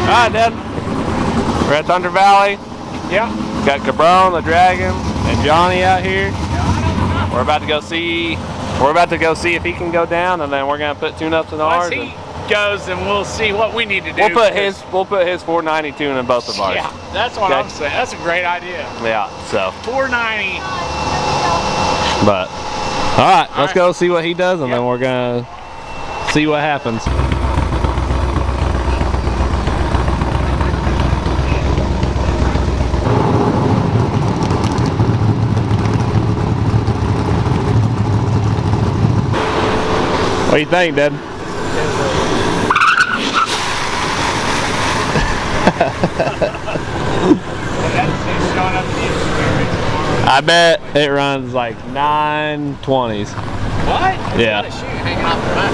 Alright, Dad. We're at Thunder Valley. Yeah. Got Cabron, the Dragon, and Johnny out here. We're about to go see. We're about to go see if he can go down, and then we're gonna put tune-ups in ours. Once he goes, and we'll see what we need to do. We'll put his 490 tune in both of ours. Yeah, that's what I'm saying. That's a great idea. Yeah. So 490. But all right, let's go see what he does, and then we're gonna see what happens. What do you think, Dad? I bet it runs like 920s. What? Yeah. There's a lot of shoe hanging off the back.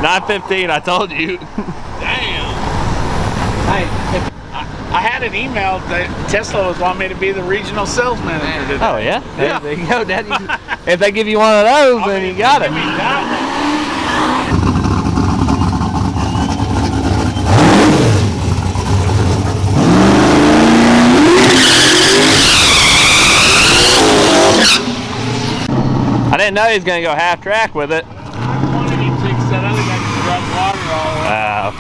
$9.15, I told you. Damn. I had an email that Tesla was wanting me to be the regional sales manager today. Oh yeah? Yeah. There you go, Daddy. If they give you one of those, then you got it. I didn't know he was going to go half track with it. I wanted him to, because that other guy just rubbed water all over. Wow.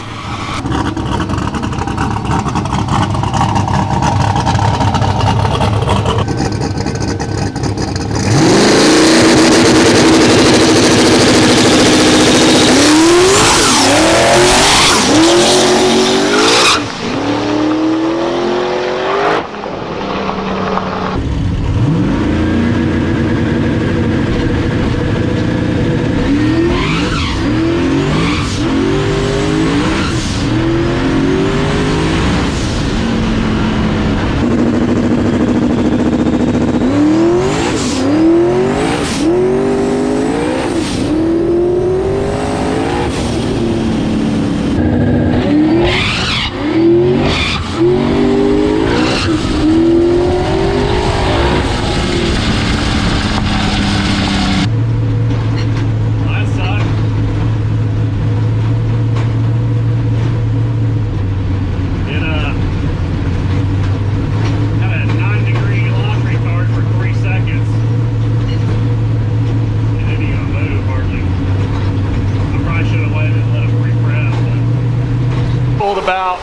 About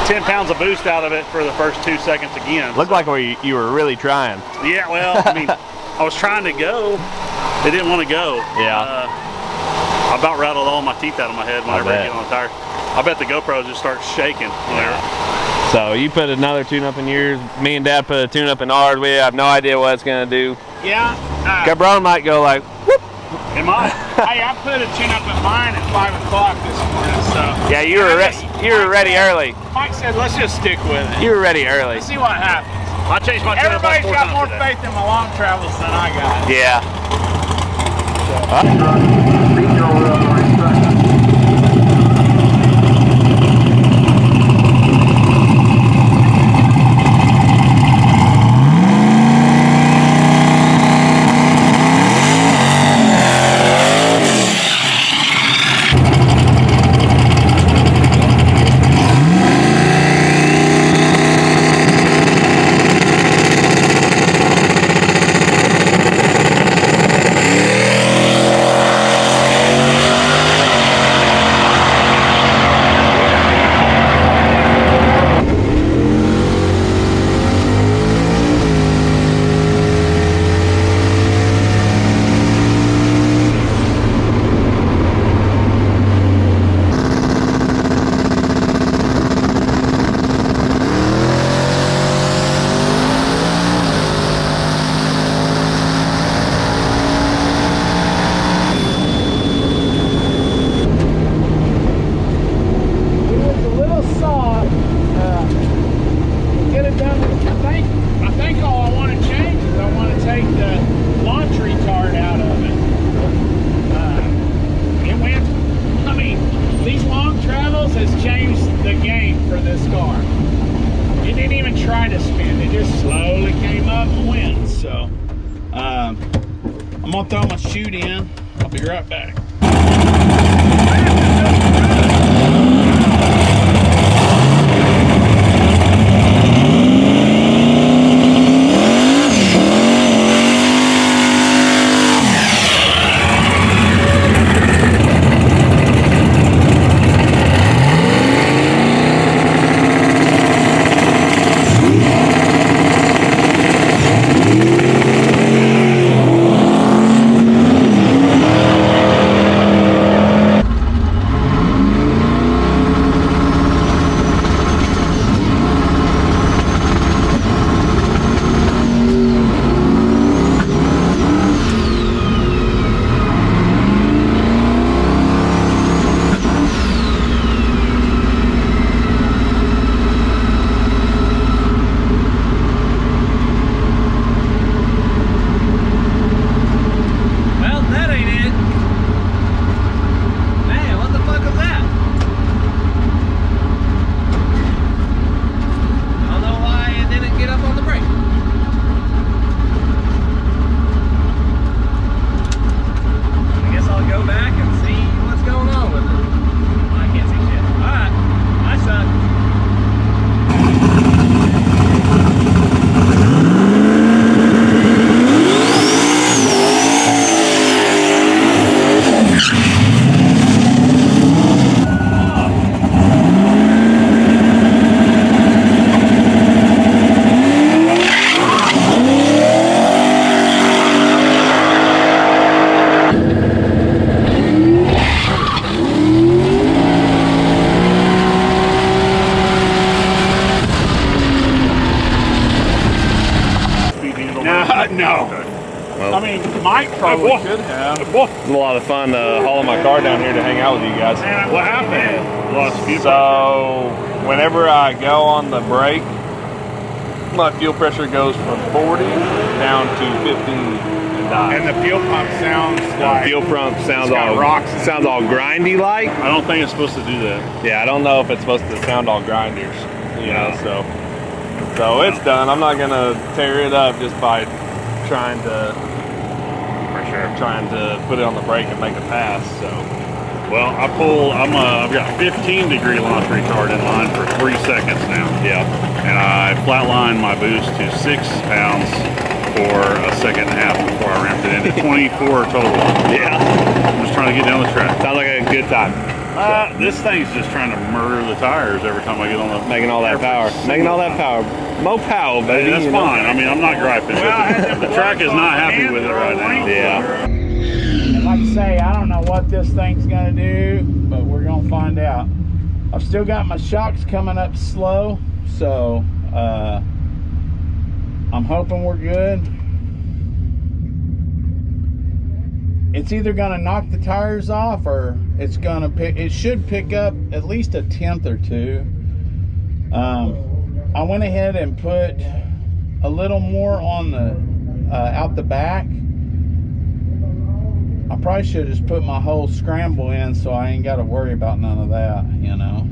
10 pounds of boost out of it for the first 2 seconds again. Looked like you were really trying. Yeah, well, I mean, I was trying to go. It didn't want to go. Yeah. I about rattled all my teeth out of my head whenever I get on the tire. I bet the GoPro just starts shaking. So you put another tune-up in yours. Me and Dad put a tune-up in ours. We have no idea what it's going to do. Yeah. Cabron might go like, whoop. It might. Hey, I put a tune-up in mine at 5 o'clock this morning, so. Yeah, you were ready early. Mike said, let's just stick with it. You were ready early. Let's see what happens. I changed my tune-up Everybody's like 4 got times more today. faith in my long travels than I got. Yeah. didn't even try to spin. It just slowly came up and went. So I'm gonna throw my chute in. I'll be right back. No. Well, I mean, Mike probably should have. It's a lot of fun hauling my car down here to hang out with you guys. Man, What happened? Lost fuel. So, whenever I go on the brake, my fuel pressure goes from 40 down to 50 and dies. And the fuel pump sounds like Fuel pump sounds it's got all rocks in it. sounds all grindy like. I don't think it's supposed to do that. Yeah, I don't know if it's supposed to sound all grinders, you know. So it's done. I'm not gonna tear it up just by trying to put it on the brake and make a pass. So Well, I've got 15-degree launch retard in line for 3 seconds now. yeah, And I flatlined my boost to 6 pounds for a second and a half before I ramped it into 24 total. yeah. I'm just trying to get down the track. Sounds like a good time. This thing's just trying to murder the tires every time I get on the... Making all that power. Making all that power. More power, baby. That's you know? fine. I mean, I'm not griping. Well, the track is not happy with it right now. Yeah. And like I say, I don't know what this thing's gonna do, but we're gonna find out. I've still got my shocks coming up slow, so I'm hoping we're good. It's either gonna knock the tires off or it should pick up at least a tenth or two. I went ahead and put a little more on the out the back. I probably should have just put my whole scramble in so I ain't got to worry about none of that, you know.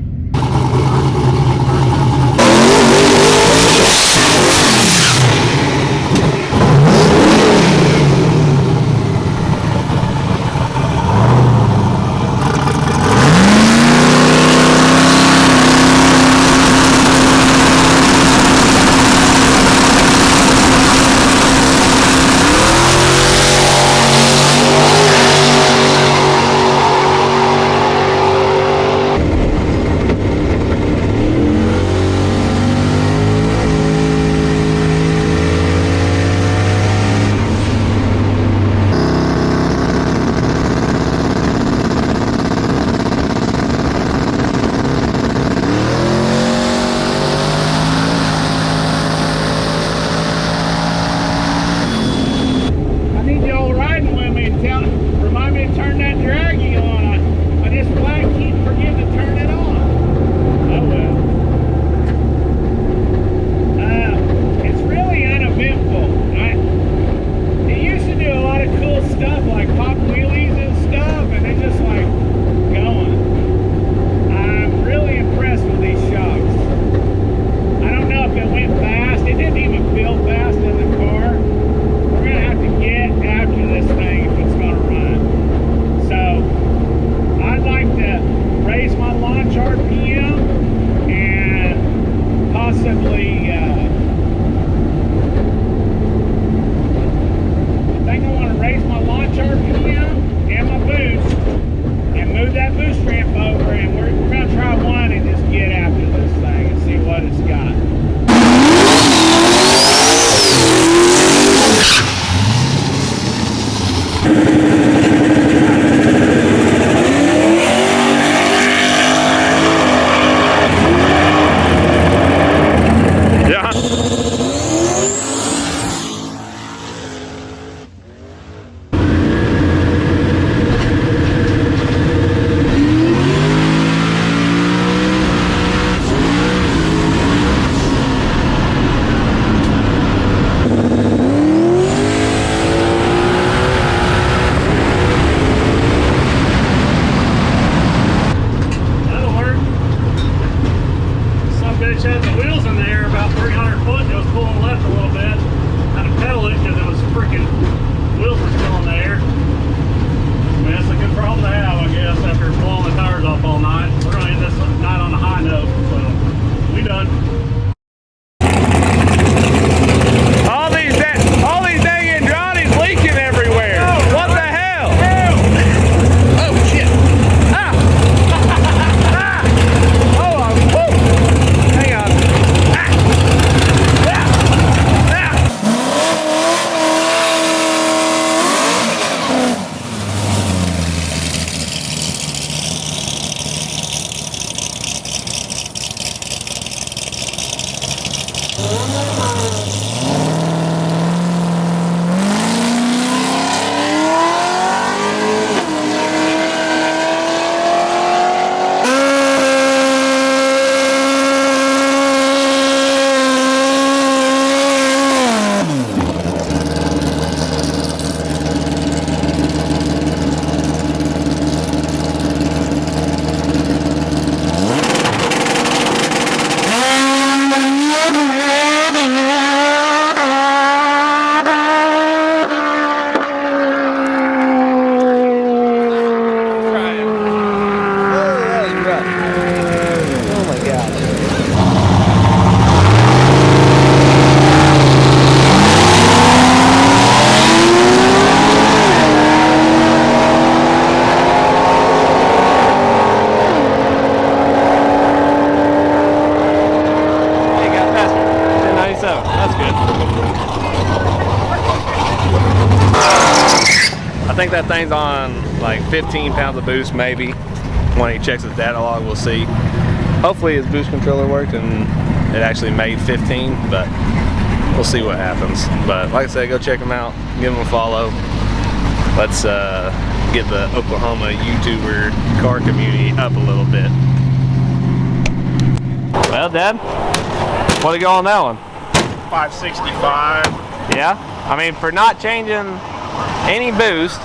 in the air about 300 foot. It was pulling left a little bit. Had to pedal it because it was freaking, wheels were still in the air. I mean, that's a good problem to have, I guess, after blowing the tires off all night. We're going to end this night on a high note, so we done. All these dang Johnny's leaking everywhere. What the hell? Oh shit! Ah! Ah! Oh, whoa! Hang on. Ah! Ah! Ah! I think that thing's on like 15 pounds of boost maybe. When he checks his data log, we'll see. Hopefully his boost controller worked and it actually made 15, but we'll see what happens. But like I said, go check him out, give him a follow. Let's get the Oklahoma YouTuber car community up a little bit. Well, Dad, what do you go on that one? 565. Yeah? I mean, for not changing any boost,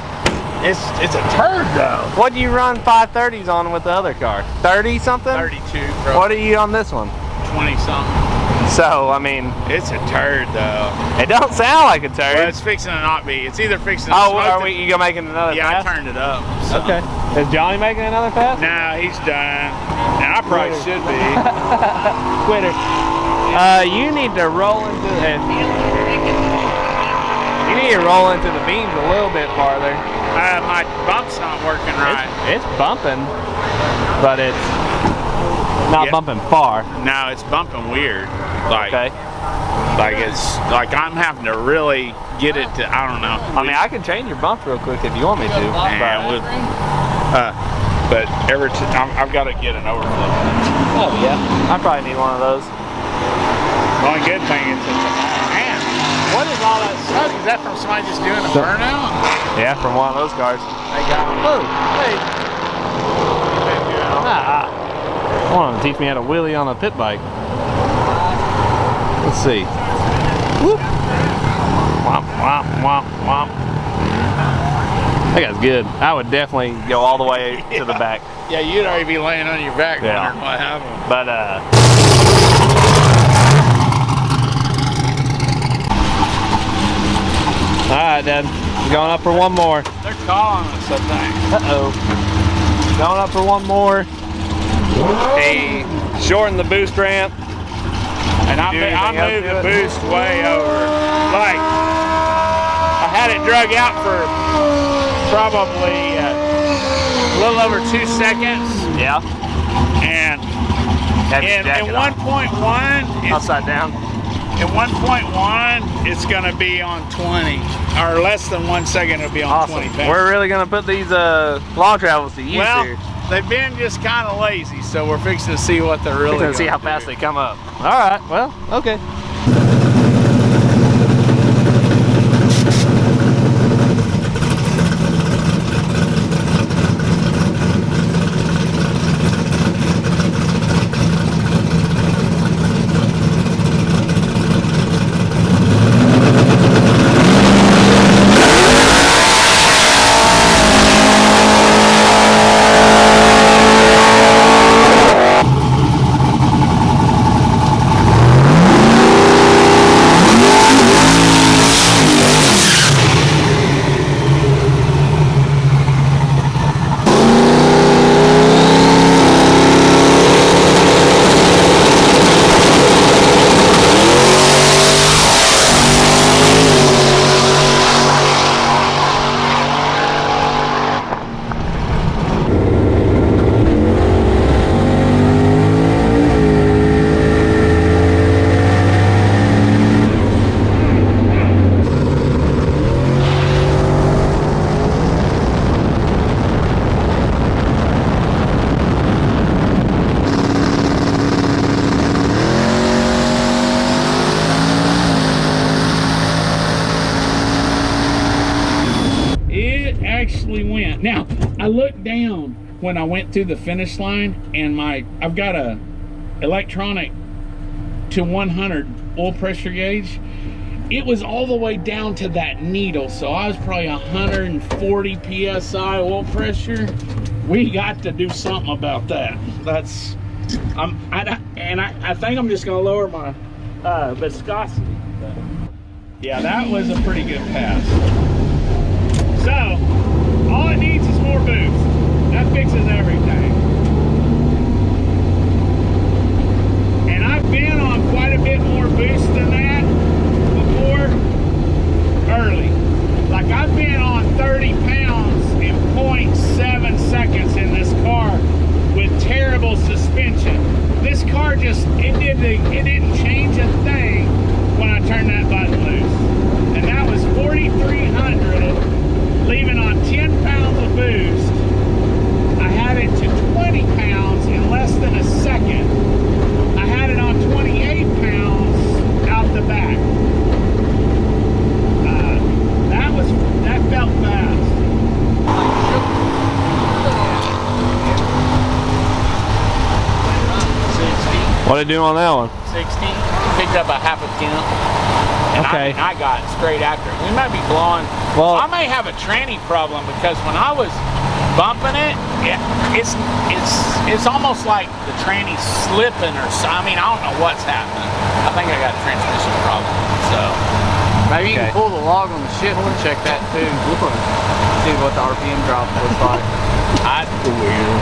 It's a turd though. what do you run 530s on with the other car? 30 something? 32, bro. What are you on this one? 20 something. So, I mean, It's a turd though. it don't sound like a turd. Well, it's fixing to not be. It's either fixing to Oh, smoke are the- we, you go making another Yeah, pass? I turned it up. So. Okay. Is Johnny making another pass? Nah, he's done. And I probably Quitter. should be. Quitter. You need to roll into the... You need to roll into the beams a little bit farther. My bump's not working right. It's bumping, but it's not bumping far. No, it's bumping weird. Like, Okay. like it's like I'm having to really get it to. I don't know. I mean, I can change your bump real quick if you want me to. But I've got to get an overflow. Oh yeah, I probably need one of those. The only good thing is man, what is all that smoke? Is that from somebody just doing a burnout? Yeah, from one of those cars. They got Oh, hey. I want to teach me how to wheelie on a pit bike. Let's see. Whoop. Womp, womp, womp, womp. That guy's good. I would definitely go all the way to the back. Yeah, you'd already be laying on your back Yeah. wondering what happened. But alright, Dad. Going up for one more. They're calling us, I think. Uh-oh. Going up for one more. He shortened the boost ramp. And I Do anything else moved to the it? boost way over. Like, I had it drug out for probably a little over 2 seconds. Yeah. And Have your in jacket on. 1.1, Upside down. in 1.1, it's gonna be on 20. Or less than 1 second, it'll be on Awesome. 20 pounds. We're really gonna put these long travels to use Well, here. they've been just kind of lazy, so we're fixing to see what they're really Gonna see how fast they come up. All right. Well, okay. when I went through the finish line, and I've got a electronic to 100 oil pressure gauge. It was all the way down to that needle, so I was probably 140 psi oil pressure. We got to do something about that. I think I'm just gonna lower my viscosity. But yeah, that was a pretty good pass. So all it needs is more boost. That fixes everything. And I've been on quite a bit more boost than that before, early. Like I've been on 30 pounds in 0.7 seconds in this car with terrible suspension. This car just, it didn't change a thing when I turned that button loose. And that was 4,300, leaving on 10 pounds of boost. I had it to 20 pounds in less than a second. I had it on 28 pounds out the back. That felt fast. What did you do on that one? 60. Picked up a half a tenth. And Okay. I got straight after it. We might be blowing. Well, I may have a tranny problem because when I was bumping it, it's almost like the tranny's slipping or so. I mean, I don't know what's happening. I think I got a transmission problem. So Maybe you can pull the log on the shit and check that too. See what the RPM drop looks like.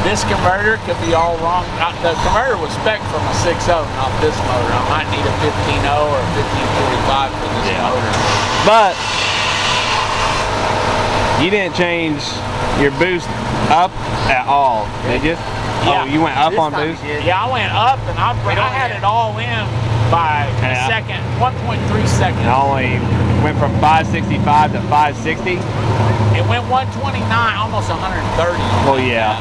This converter could be all wrong. The converter was spec from a 6.0, not this motor. I might need a 15.0 or a 1545 for this motor. but you didn't change your boost up at all, did you? Yeah. Oh, you went up on boost? Yeah, I went up and I had it all in by a second, 1.3 seconds. It only went from 565 to 560. It went 129, almost 130. Well, yeah.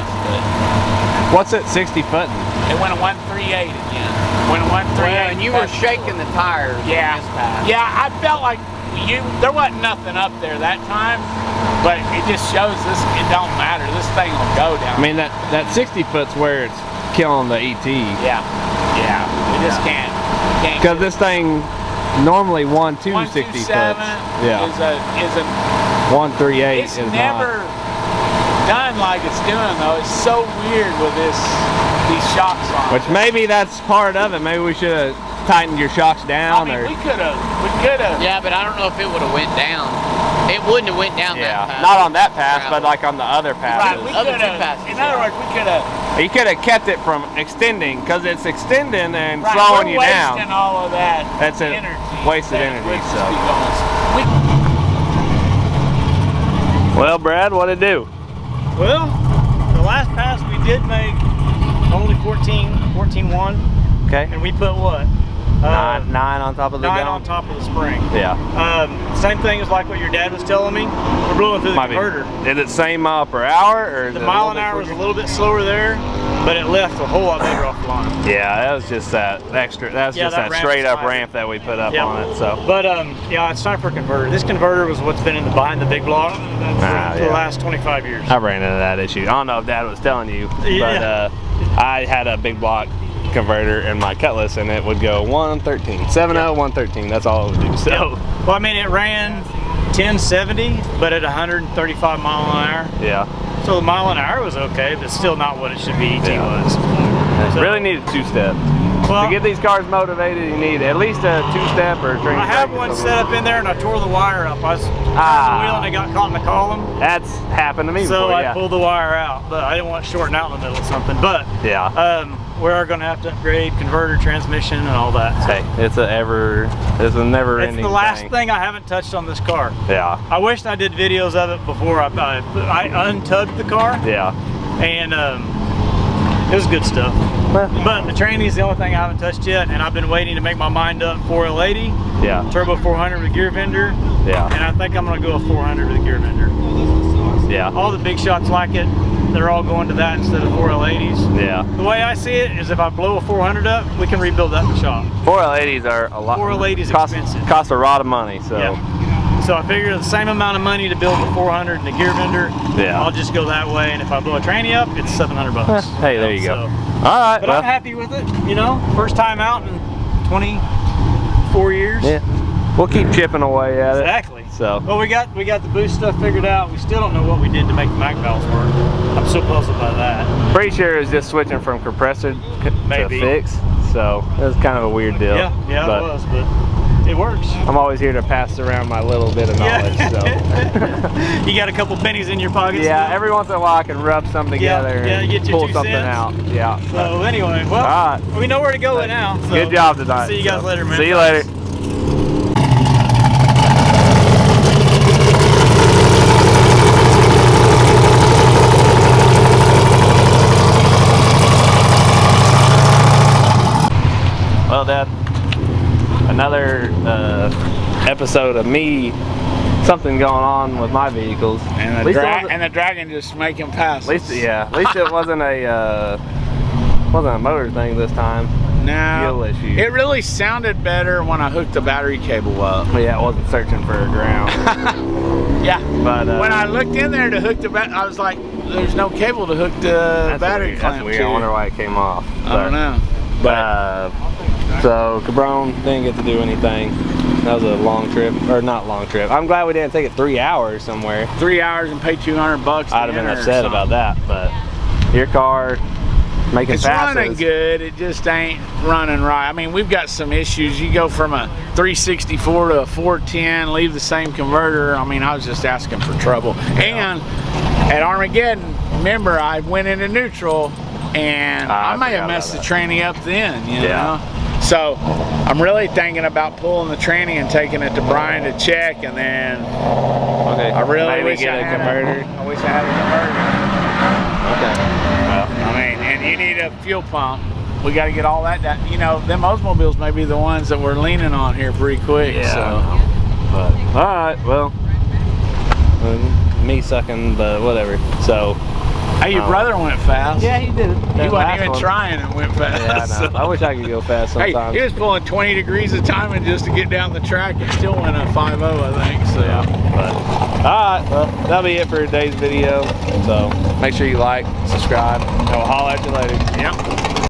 What's it 60 footing? It went a 138 again. Went a 138. Well, and you were shaking the tires. Yeah. On this pass. Yeah, I felt like there wasn't nothing up there that time, but it just shows this. It don't matter. This thing will go down. I mean, that 60 foot's where it's killing the ET. Yeah. You just can't. Because this thing normally 1.2 60 foots. Yeah. Is a 138 It's is never done like it's doing though. It's so weird with these shocks on. Which maybe that's part of it. Maybe we should have tightened your shocks down. I mean, or we could have. Yeah, but I don't know if it would have went down. It wouldn't have went down that pass. Not on that pass, but like on the other Right, passes. we Other could two have. passes, In other words, we could have. You could have kept it from extending, because it's extending and Right, slowing we're you down. wasting all of that. That's it. Energy. Wasted that energy, would just so. be going. Well, Brad, what'd it do? Well, the last pass we did make only 14.1, Okay. and we put what? Nine on top of the 9 dome? on top of the spring. Yeah. Same thing as like what your dad was telling me. We're blowing through the converter. Is it same mile per hour? Or is The it a mile little an hour bit was a quicker? little bit slower there, but it left a whole lot better off the line. Yeah, that was just that extra. That's Yeah, just that that ramp straight up slide. ramp that we put up Yeah. on it. So. But yeah, it's time for a converter. This converter was what's been behind the big block for the last 25 years. I ran into that issue. I don't know if Dad was telling you, Yeah. but I had a big block converter in my Cutlass, and it would go 113, 7.0, 113. That's all it would do. So. Yeah. Well, I mean, it ran 1070, but at 135 mile an hour. Yeah. So the mile an hour was okay, but still not what it should be. ET was. So, Really needed two-step. Well, To get these cars motivated, you need at least a two-step or a train. I have one set up in there, and I tore the wire up. I was turning the wheel, and I got caught in the column. That's happened to me So before. I pulled the wire out, but I didn't want to shorten out in the middle of something. But we are going to have to upgrade converter, transmission, and all that. So Hey, it's a never-ending it's the last thing I haven't touched on this car. Yeah. I wished I did videos of it before I untugged the car, Yeah. and it was good stuff. But the tranny is the only thing I haven't touched yet, and I've been waiting to make my mind up for a lady. Yeah. Turbo 400 with gear vendor. Yeah. And I think I'm going to go a 400 with a gear vendor. Yeah. All the big shots like it. They're all going to that instead of 4L80s. Yeah. The way I see it is if I blow a 400 up, we can rebuild that in the shop. 4L80s are a lot. 4L80s cost expensive. Cost a lot of money. So. Yeah. So I figured the same amount of money to build the 400 and the gear vendor. Yeah. I'll just go that way, and if I blow a tranny up, it's $700. Hey, there you go. So, all right. but I'm happy with it. You know, first time out in 24 years. Yeah. We'll keep chipping away at it. Exactly. So. Well, we got the boost stuff figured out. We still don't know what we did to make the Mac valves work. I'm still puzzled by that. Pretty sure it was just switching from compressor to Maybe. fix. So it was kind of a weird deal. Yeah, but it was, but it works. I'm always here to pass around my little bit of knowledge. So. You got a couple pennies in your pockets. Yeah, still? every once in a while I can rub something together Yeah, and get your pull 2 something cents. out. Yeah. So anyway, well, all right. we know where to go now. So Good job tonight. See you guys later, man. See you later. Well, Dad, another episode of me, something going on with my vehicles. And the dragon just making passes. At least it wasn't a motor thing this time. No, Fuel issue. it really sounded better when I hooked the battery cable up. Yeah, it wasn't searching for a ground. Yeah, but when I looked in there to hook the I was like, "There's no cable to hook the battery clamp." That's weird. I wonder why it came off. I don't know. But so cabron didn't get to do anything. That was a long trip, or not long trip. I'm glad we didn't take it 3 hours somewhere. 3 hours and pay $200. I'd have been upset about that, but your car making it's passes. running good. It just ain't running right. I mean, we've got some issues. You go from a 364 to a 410, leave the same converter. I mean, I was just asking for trouble. Yeah. And at Armageddon, remember, I went into neutral, and I may have messed the tranny up then, you know? So I'm really thinking about pulling the tranny and taking it to Brian to check, and then I really maybe wish get I a had converter. I wish I had a converter. Okay. Well, I mean, and you need a fuel pump. We got to get all that done. You know, them Oldsmobiles may be the ones that we're leaning on here pretty quick. Yeah. So. But all right, well, me sucking, but whatever. So. Hey, your brother went fast. Yeah, he did. He wasn't even trying and went fast. Yeah, I know. I wish I could go fast sometimes. Hey, he was pulling 20 degrees of timing just to get down the track and still went a 5.0, I think. So. Yeah, but all right, well, that'll be it for today's video. So make sure you like, subscribe, and we'll holler at you later. Yep.